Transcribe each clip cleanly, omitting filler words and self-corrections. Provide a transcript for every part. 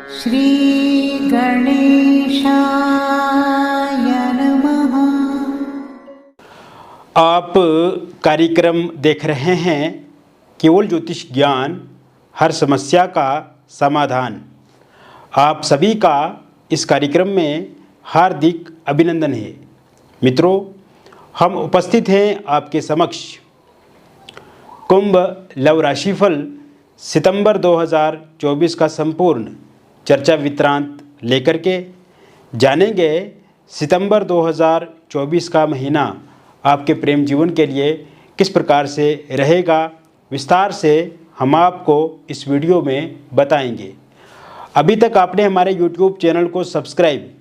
श्री गणेशाय नमः। आप कार्यक्रम देख रहे हैं केवल ज्योतिष ज्ञान, हर समस्या का समाधान। आप सभी का इस कार्यक्रम में हार्दिक अभिनंदन है। मित्रों, हम उपस्थित हैं आपके समक्ष कुंभ लव राशिफल सितंबर 2024 का संपूर्ण चर्चा विवरांत लेकर के जानेंगे। सितंबर 2024 का महीना आपके प्रेम जीवन के लिए किस प्रकार से रहेगा, विस्तार से हम आपको इस वीडियो में बताएंगे। अभी तक आपने हमारे YouTube चैनल को सब्सक्राइब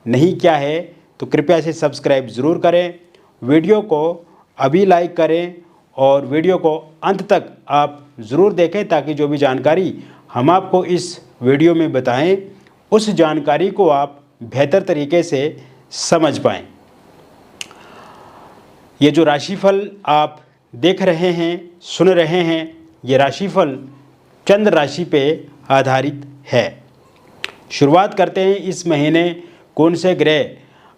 नहीं किया है तो कृपया से सब्सक्राइब ज़रूर करें, वीडियो को अभी लाइक करें और वीडियो को अंत तक आप ज़रूर देखें ताकि जो भी जानकारी हम आपको इस वीडियो में बताएं उस जानकारी को आप बेहतर तरीके से समझ पाएं। ये जो राशिफल आप देख रहे हैं, सुन रहे हैं, ये राशिफल चंद्र राशि पे आधारित है। शुरुआत करते हैं इस महीने कौन से ग्रह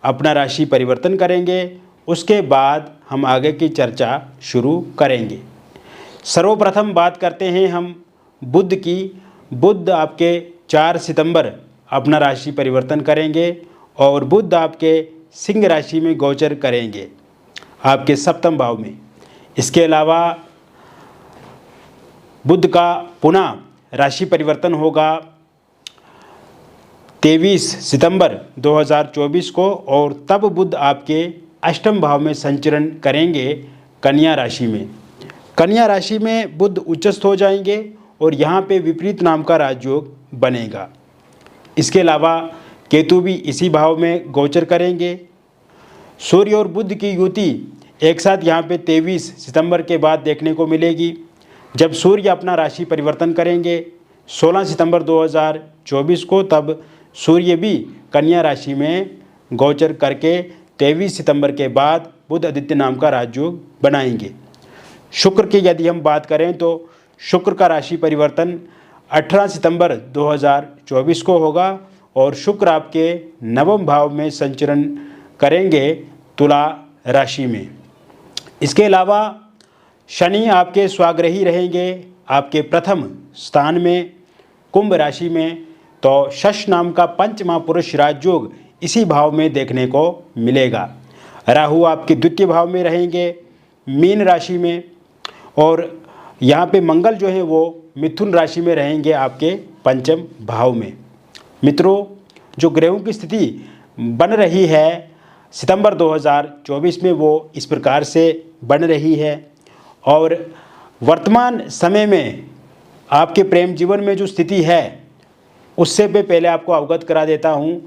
अपना राशि परिवर्तन करेंगे, उसके बाद हम आगे की चर्चा शुरू करेंगे। सर्वप्रथम बात करते हैं हम बुध की। बुध आपके 4 सितंबर अपना राशि परिवर्तन करेंगे और बुध आपके सिंह राशि में गोचर करेंगे, आपके सप्तम भाव में। इसके अलावा बुध का पुनः राशि परिवर्तन होगा 23 सितंबर 2024 को और तब बुध आपके अष्टम भाव में संचरण करेंगे कन्या राशि में। कन्या राशि में बुध उच्चस्थ हो जाएंगे और यहाँ पे विपरीत नाम का राजयोग बनेगा। इसके अलावा केतु भी इसी भाव में गोचर करेंगे। सूर्य और बुध की युति एक साथ यहाँ पे 23 सितंबर के बाद देखने को मिलेगी, जब सूर्य अपना राशि परिवर्तन करेंगे 16 सितंबर 2024 को। तब सूर्य भी कन्या राशि में गोचर करके 23 सितंबर के बाद बुध आदित्य नाम का राजयोग बनाएंगे। शुक्र की यदि हम बात करें तो शुक्र का राशि परिवर्तन 18 सितंबर 2024 को होगा और शुक्र आपके नवम भाव में संचरण करेंगे तुला राशि में। इसके अलावा शनि आपके स्वाग्रही रहेंगे आपके प्रथम स्थान में कुंभ राशि में, तो शश नाम का पंच महापुरुष राजयोग इसी भाव में देखने को मिलेगा। राहु आपके द्वितीय भाव में रहेंगे मीन राशि में और यहाँ पे मंगल जो है वो मिथुन राशि में रहेंगे आपके पंचम भाव में। मित्रों, जो ग्रहों की स्थिति बन रही है सितंबर 2024 में वो इस प्रकार से बन रही है और वर्तमान समय में आपके प्रेम जीवन में जो स्थिति है उससे मैं पहले आपको अवगत करा देता हूँ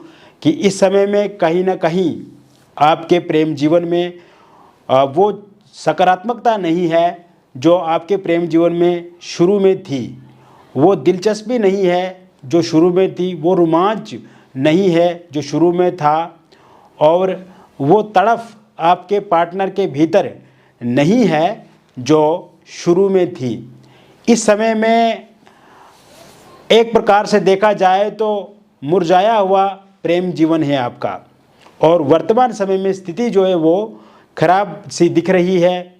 कि इस समय में कहीं ना कहीं आपके प्रेम जीवन में वो सकारात्मकता नहीं है जो आपके प्रेम जीवन में शुरू में थी, वो दिलचस्पी नहीं है जो शुरू में थी, वो रोमांच नहीं है जो शुरू में था और वो तड़फ आपके पार्टनर के भीतर नहीं है जो शुरू में थी। इस समय में एक प्रकार से देखा जाए तो मुरझाया हुआ प्रेम जीवन है आपका और वर्तमान समय में स्थिति जो है वो खराब सी दिख रही है।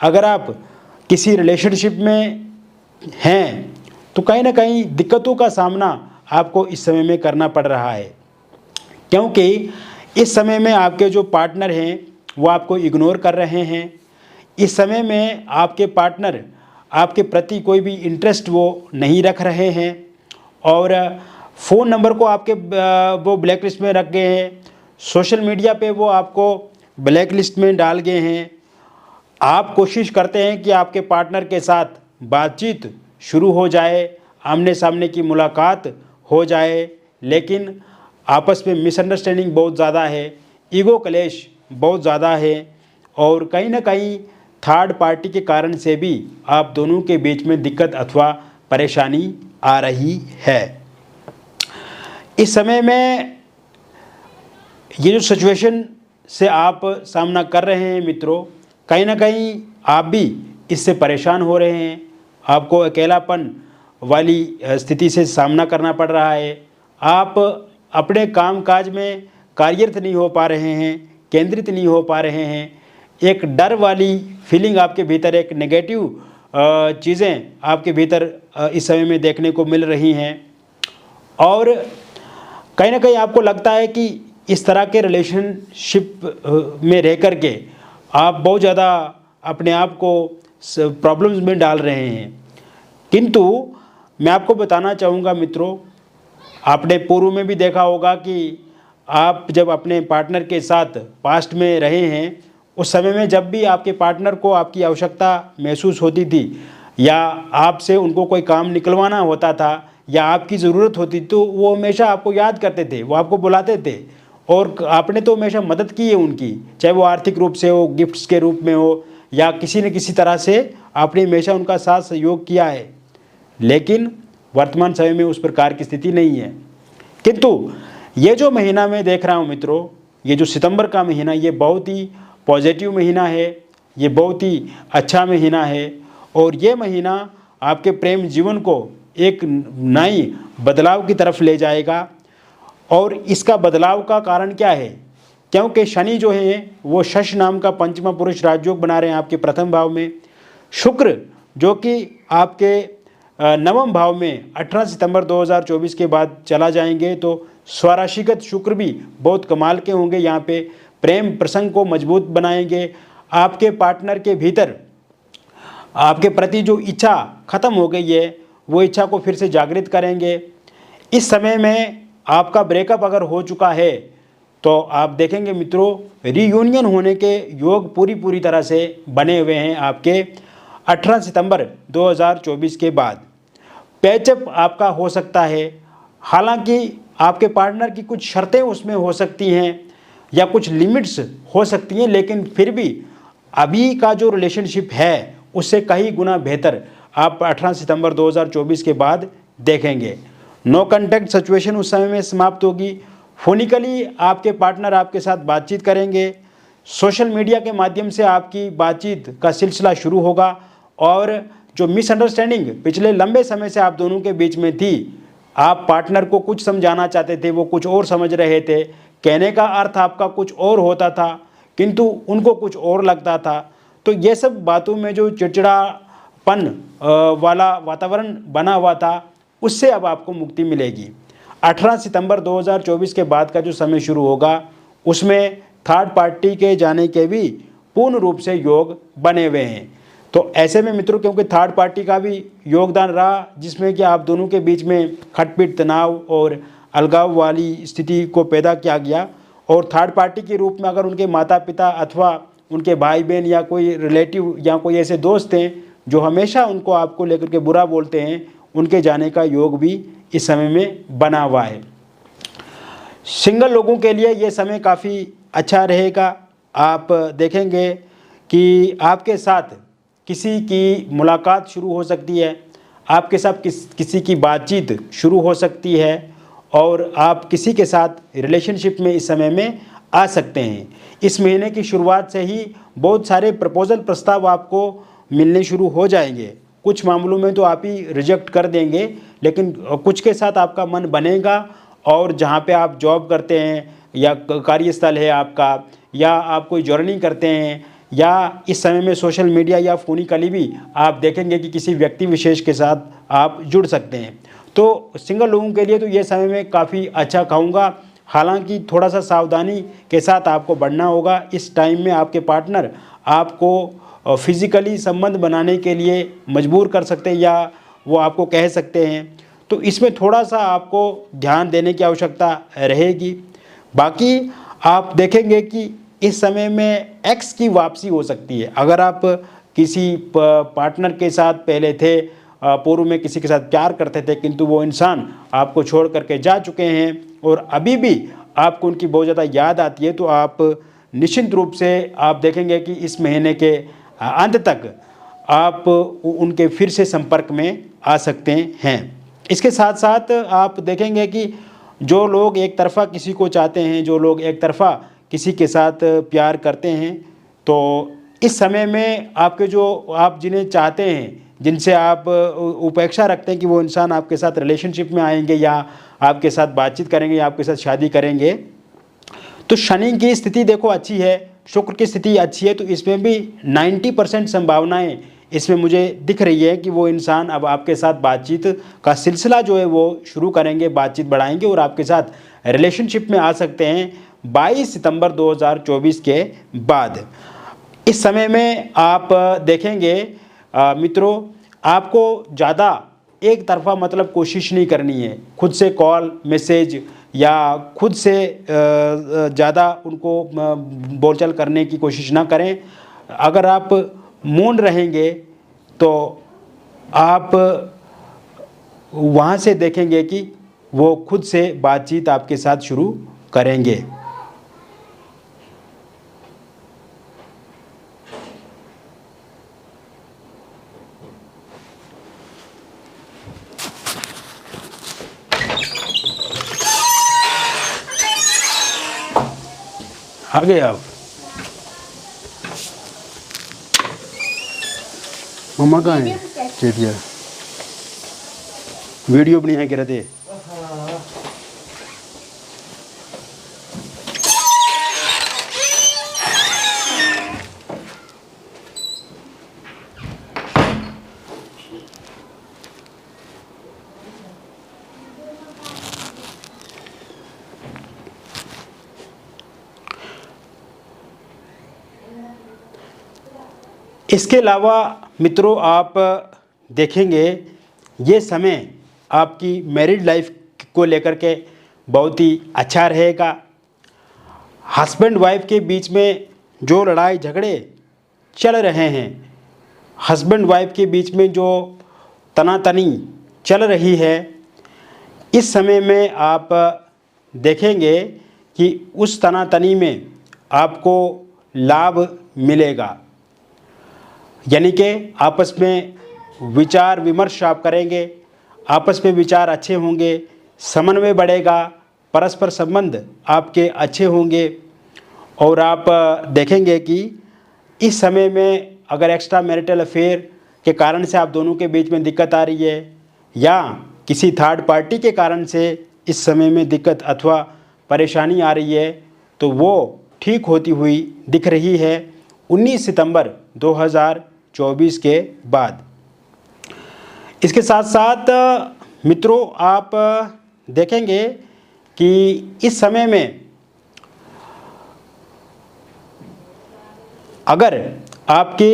अगर आप किसी रिलेशनशिप में हैं तो कहीं ना कहीं दिक्कतों का सामना आपको इस समय में करना पड़ रहा है, क्योंकि इस समय में आपके जो पार्टनर हैं वो आपको इग्नोर कर रहे हैं। इस समय में आपके पार्टनर आपके प्रति कोई भी इंटरेस्ट वो नहीं रख रहे हैं और फ़ोन नंबर को आपके वो ब्लैक लिस्ट में रख गए हैं, सोशल मीडिया पे वो आपको ब्लैक लिस्ट में डाल गए हैं। आप कोशिश करते हैं कि आपके पार्टनर के साथ बातचीत शुरू हो जाए, आमने सामने की मुलाकात हो जाए, लेकिन आपस में मिसअंडरस्टैंडिंग बहुत ज़्यादा है, ईगो क्लेश बहुत ज़्यादा है और कहीं ना कहीं थर्ड पार्टी के कारण से भी आप दोनों के बीच में दिक्कत अथवा परेशानी आ रही है। इस समय में ये जो सिचुएशन से आप सामना कर रहे हैं मित्रों, कहीं ना कहीं आप भी इससे परेशान हो रहे हैं, आपको अकेलापन वाली स्थिति से सामना करना पड़ रहा है, आप अपने काम काज में कार्यरत नहीं हो पा रहे हैं, केंद्रित नहीं हो पा रहे हैं, एक डर वाली फीलिंग आपके भीतर, एक नेगेटिव चीज़ें आपके भीतर इस समय में देखने को मिल रही हैं। और कहीं ना कहीं आपको लगता है कि इस तरह के रिलेशनशिप में रह कर के आप बहुत ज़्यादा अपने आप को प्रॉब्लम्स में डाल रहे हैं। किंतु मैं आपको बताना चाहूँगा मित्रों, आपने पूर्व में भी देखा होगा कि आप जब अपने पार्टनर के साथ पास्ट में रहे हैं, उस समय में जब भी आपके पार्टनर को आपकी आवश्यकता महसूस होती थी या आपसे उनको कोई काम निकलवाना होता था या आपकी ज़रूरत होती तो वो हमेशा आपको याद करते थे, वो आपको बुलाते थे और आपने तो हमेशा मदद की है उनकी, चाहे वो आर्थिक रूप से हो, गिफ्ट्स के रूप में हो या किसी न किसी तरह से आपने हमेशा उनका साथ सहयोग किया है। लेकिन वर्तमान समय में उस प्रकार की स्थिति नहीं है। किंतु ये जो महीना मैं देख रहा हूँ मित्रों, ये जो सितंबर का महीना, ये बहुत ही पॉजिटिव महीना है, ये बहुत ही अच्छा महीना है और ये महीना आपके प्रेम जीवन को एक नई बदलाव की तरफ ले जाएगा। और इसका बदलाव का कारण क्या है? क्योंकि शनि जो है वो शश नाम का पंचमा पुरुष राजयोग बना रहे हैं आपके प्रथम भाव में। शुक्र जो कि आपके नवम भाव में 18 सितंबर 2024 के बाद चला जाएंगे, तो स्वराशिगत शुक्र भी बहुत कमाल के होंगे। यहाँ पे प्रेम प्रसंग को मजबूत बनाएंगे। आपके पार्टनर के भीतर आपके प्रति जो इच्छा खत्म हो गई है वो इच्छा को फिर से जागृत करेंगे। इस समय में आपका ब्रेकअप अगर हो चुका है तो आप देखेंगे मित्रों, रीयूनियन होने के योग पूरी तरह से बने हुए हैं आपके 18 सितंबर 2024 के बाद। पैचअप आपका हो सकता है, हालांकि आपके पार्टनर की कुछ शर्तें उसमें हो सकती हैं या कुछ लिमिट्स हो सकती हैं, लेकिन फिर भी अभी का जो रिलेशनशिप है उससे कई गुना बेहतर आप 18 सितंबर 2024 के बाद देखेंगे। नो कॉन्टैक्ट सिचुएशन उस समय में समाप्त होगी। फोनिकली आपके पार्टनर आपके साथ बातचीत करेंगे। सोशल मीडिया के माध्यम से आपकी बातचीत का सिलसिला शुरू होगा और जो मिसअंडरस्टैंडिंग पिछले लंबे समय से आप दोनों के बीच में थी, आप पार्टनर को कुछ समझाना चाहते थे, वो कुछ और समझ रहे थे, कहने का अर्थ आपका कुछ और होता था किंतु उनको कुछ और लगता था। तो ये सब बातों में जो चिड़चिड़ापन वाला वातावरण बना हुआ था, उससे अब आपको मुक्ति मिलेगी। 18 सितंबर 2024 के बाद का जो समय शुरू होगा उसमें थर्ड पार्टी के जाने के भी पूर्ण रूप से योग बने हुए हैं। तो ऐसे में मित्रों, क्योंकि थर्ड पार्टी का भी योगदान रहा जिसमें कि आप दोनों के बीच में खटपट, तनाव और अलगाव वाली स्थिति को पैदा किया गया, और थर्ड पार्टी के रूप में अगर उनके माता पिता अथवा उनके भाई बहन या कोई रिलेटिव या कोई ऐसे दोस्त हैं जो हमेशा उनको आपको लेकर के बुरा बोलते हैं, उनके जाने का योग भी इस समय में बना हुआ है। सिंगल लोगों के लिए ये समय काफ़ी अच्छा रहेगा। आप देखेंगे कि आपके साथ किसी की मुलाकात शुरू हो सकती है, आपके साथ किसी की बातचीत शुरू हो सकती है और आप किसी के साथ रिलेशनशिप में इस समय में आ सकते हैं। इस महीने की शुरुआत से ही बहुत सारे प्रपोजल प्रस्ताव आपको मिलने शुरू हो जाएंगे। कुछ मामलों में तो आप ही रिजेक्ट कर देंगे, लेकिन कुछ के साथ आपका मन बनेगा। और जहाँ पे आप जॉब करते हैं या कार्यस्थल है आपका, या आप कोई जर्नी करते हैं, या इस समय में सोशल मीडिया या फोनिकली भी आप देखेंगे कि किसी व्यक्ति विशेष के साथ आप जुड़ सकते हैं। तो सिंगल लोगों के लिए तो ये समय में काफ़ी अच्छा कहूँगा। हालांकि थोड़ा सा सावधानी के साथ आपको बढ़ना होगा। इस टाइम में आपके पार्टनर आपको फिज़िकली संबंध बनाने के लिए मजबूर कर सकते हैं या वो आपको कह सकते हैं, तो इसमें थोड़ा सा आपको ध्यान देने की आवश्यकता रहेगी। बाकी आप देखेंगे कि इस समय में एक्स की वापसी हो सकती है। अगर आप किसी पार्टनर के साथ पहले थे, पूर्व में किसी के साथ प्यार करते थे, किंतु वो इंसान आपको छोड़ करके जा चुके हैं और अभी भी आपको उनकी बहुत ज़्यादा याद आती है, तो आप निश्चित रूप से आप देखेंगे कि इस महीने के अंत तक आप उनके फिर से संपर्क में आ सकते हैं। इसके साथ साथ आप देखेंगे कि जो लोग एक तरफ़ा किसी को चाहते हैं, जो लोग एक तरफ़ा किसी के साथ प्यार करते हैं, तो इस समय में आपके जो आप जिन्हें चाहते हैं जिनसे आप उपेक्षा रखते हैं कि वो इंसान आपके साथ रिलेशनशिप में आएंगे या आपके साथ बातचीत करेंगे या आपके साथ शादी करेंगे। तो शनि की स्थिति देखो अच्छी है, शुक्र की स्थिति अच्छी है, तो इसमें भी 90% संभावनाएं इसमें मुझे दिख रही है कि वो इंसान अब आपके साथ बातचीत का सिलसिला जो है वो शुरू करेंगे, बातचीत बढ़ाएंगे और आपके साथ रिलेशनशिप में आ सकते हैं 22 सितंबर 2024 के बाद। इस समय में आप देखेंगे मित्रों, आपको ज़्यादा एक तरफा मतलब कोशिश नहीं करनी है, खुद से कॉल मैसेज या खुद से ज़्यादा उनको बोलचाल करने की कोशिश ना करें। अगर आप मौन रहेंगे तो आप वहाँ से देखेंगे कि वो खुद से बातचीत आपके साथ शुरू करेंगे। आ गए आप मम्मा कहाँ है? चेतिया वीडियो बनाया कह रहे थे। इसके अलावा मित्रों आप देखेंगे ये समय आपकी मैरिड लाइफ को लेकर के बहुत ही अच्छा रहेगा। हस्बैंड वाइफ के बीच में जो लड़ाई झगड़े चल रहे हैं, हस्बैंड वाइफ के बीच में जो तनातनी चल रही है, इस समय में आप देखेंगे कि उस तनातनी में आपको लाभ मिलेगा। यानी कि आपस में विचार विमर्श आप करेंगे, आपस में विचार अच्छे होंगे, समन्वय बढ़ेगा, परस्पर संबंध आपके अच्छे होंगे। और आप देखेंगे कि इस समय में अगर एक्स्ट्रा मैरिटल अफेयर के कारण से आप दोनों के बीच में दिक्कत आ रही है या किसी थर्ड पार्टी के कारण से इस समय में दिक्कत अथवा परेशानी आ रही है, तो वो ठीक होती हुई दिख रही है 19 सितंबर 2024 के बाद। इसके साथ साथ मित्रों आप देखेंगे कि इस समय में अगर आपके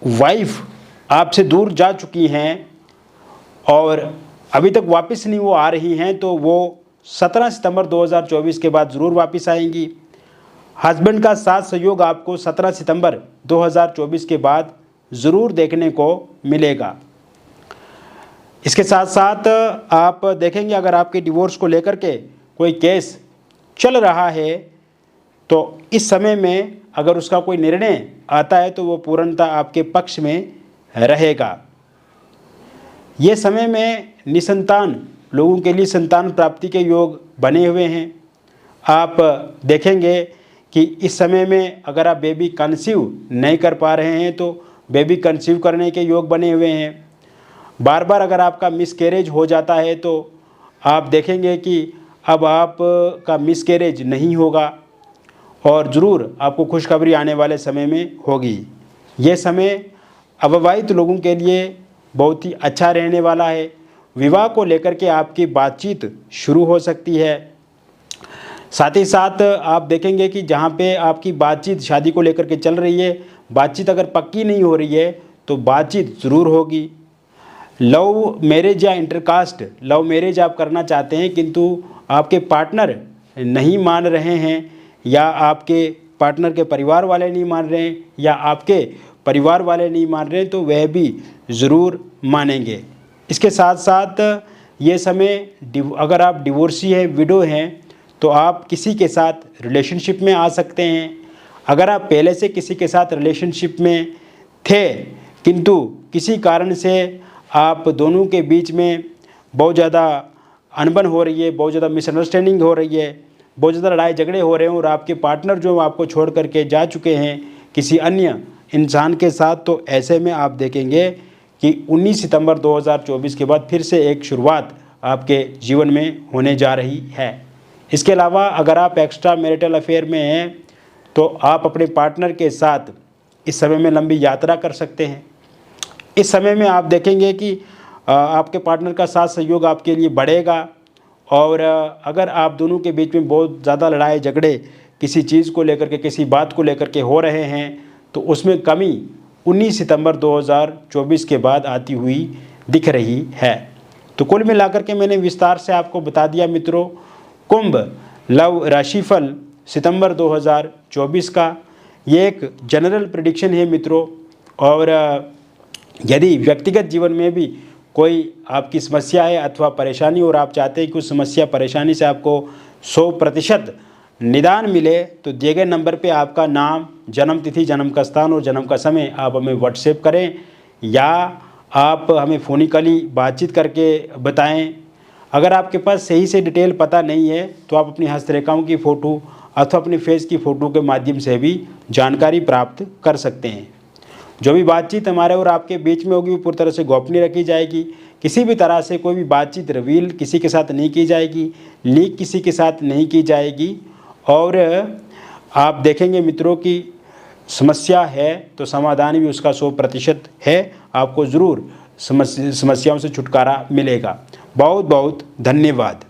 वाइफ आपसे दूर जा चुकी हैं और अभी तक वापस नहीं वो आ रही हैं, तो वो 17 सितंबर 2024 के बाद ज़रूर वापस आएंगी। हस्बैंड का साथ सहयोग आपको 17 सितंबर 2024 के बाद ज़रूर देखने को मिलेगा। इसके साथ साथ आप देखेंगे अगर आपके डिवोर्स को लेकर के कोई केस चल रहा है, तो इस समय में अगर उसका कोई निर्णय आता है तो वो पूर्णतः आपके पक्ष में रहेगा। ये समय में निसंतान लोगों के लिए संतान प्राप्ति के योग बने हुए हैं। आप देखेंगे कि इस समय में अगर आप बेबी कंसीव नहीं कर पा रहे हैं तो बेबी कंसीव करने के योग बने हुए हैं। बार बार अगर आपका मिसकैरेज हो जाता है तो आप देखेंगे कि अब आपका मिसकैरेज नहीं होगा और ज़रूर आपको खुशखबरी आने वाले समय में होगी। ये समय अविवाहित लोगों के लिए बहुत ही अच्छा रहने वाला है। विवाह को लेकर के आपकी बातचीत शुरू हो सकती है। साथ ही साथ आप देखेंगे कि जहाँ पे आपकी बातचीत शादी को लेकर के चल रही है, बातचीत अगर पक्की नहीं हो रही है तो बातचीत ज़रूर होगी। लव मैरिज या इंटरकास्ट लव मैरिज आप करना चाहते हैं किंतु आपके पार्टनर नहीं मान रहे हैं या आपके पार्टनर के परिवार वाले नहीं मान रहे हैं या आपके परिवार वाले नहीं मान रहे हैं, तो वह भी ज़रूर मानेंगे। इसके साथ साथ ये समय अगर आप डिवोर्सी हैं, विडो हैं, तो आप किसी के साथ रिलेशनशिप में आ सकते हैं। अगर आप पहले से किसी के साथ रिलेशनशिप में थे किंतु किसी कारण से आप दोनों के बीच में बहुत ज़्यादा अनबन हो रही है, बहुत ज़्यादा मिसअंडरस्टैंडिंग हो रही है, बहुत ज़्यादा लड़ाई झगड़े हो रहे हैं और आपके पार्टनर जो आपको छोड़ करके जा चुके हैं किसी अन्य इंसान के साथ, तो ऐसे में आप देखेंगे कि 19 सितंबर 2024 के बाद फिर से एक शुरुआत आपके जीवन में होने जा रही है। इसके अलावा अगर आप एक्स्ट्रा मैरिटल अफेयर में हैं तो आप अपने पार्टनर के साथ इस समय में लंबी यात्रा कर सकते हैं। इस समय में आप देखेंगे कि आपके पार्टनर का साथ सहयोग आपके लिए बढ़ेगा और अगर आप दोनों के बीच में बहुत ज़्यादा लड़ाई झगड़े किसी चीज़ को लेकर के, किसी बात को लेकर के हो रहे हैं तो उसमें कमी 19 सितंबर 2024 के बाद आती हुई दिख रही है। तो कुल मिलाकर के मैंने विस्तार से आपको बता दिया मित्रों, कुंभ लव राशिफल सितंबर 2024 का। ये एक जनरल प्रेडिक्शन है मित्रों, और यदि व्यक्तिगत जीवन में भी कोई आपकी समस्या है अथवा परेशानी और आप चाहते हैं कि उस समस्या परेशानी से आपको 100% निदान मिले तो दिए गए नंबर पे आपका नाम, जन्म तिथि, जन्म का स्थान और जन्म का समय आप हमें व्हाट्सएप करें या आप हमें फ़ोनिकली बातचीत करके बताएं। अगर आपके पास सही से डिटेल पता नहीं है तो आप अपनी हस्तरेखाओं की फ़ोटो अथवा अपने फेस की फ़ोटो के माध्यम से भी जानकारी प्राप्त कर सकते हैं। जो भी बातचीत हमारे और आपके बीच में होगी वो पूरी तरह से गोपनीय रखी जाएगी। किसी भी तरह से कोई भी बातचीत रिवील किसी के साथ नहीं की जाएगी, लीक किसी के साथ नहीं की जाएगी। और आप देखेंगे मित्रों की समस्या है तो समाधान भी उसका 100% है। आपको ज़रूर समस्याओं से छुटकारा मिलेगा। बहुत बहुत धन्यवाद।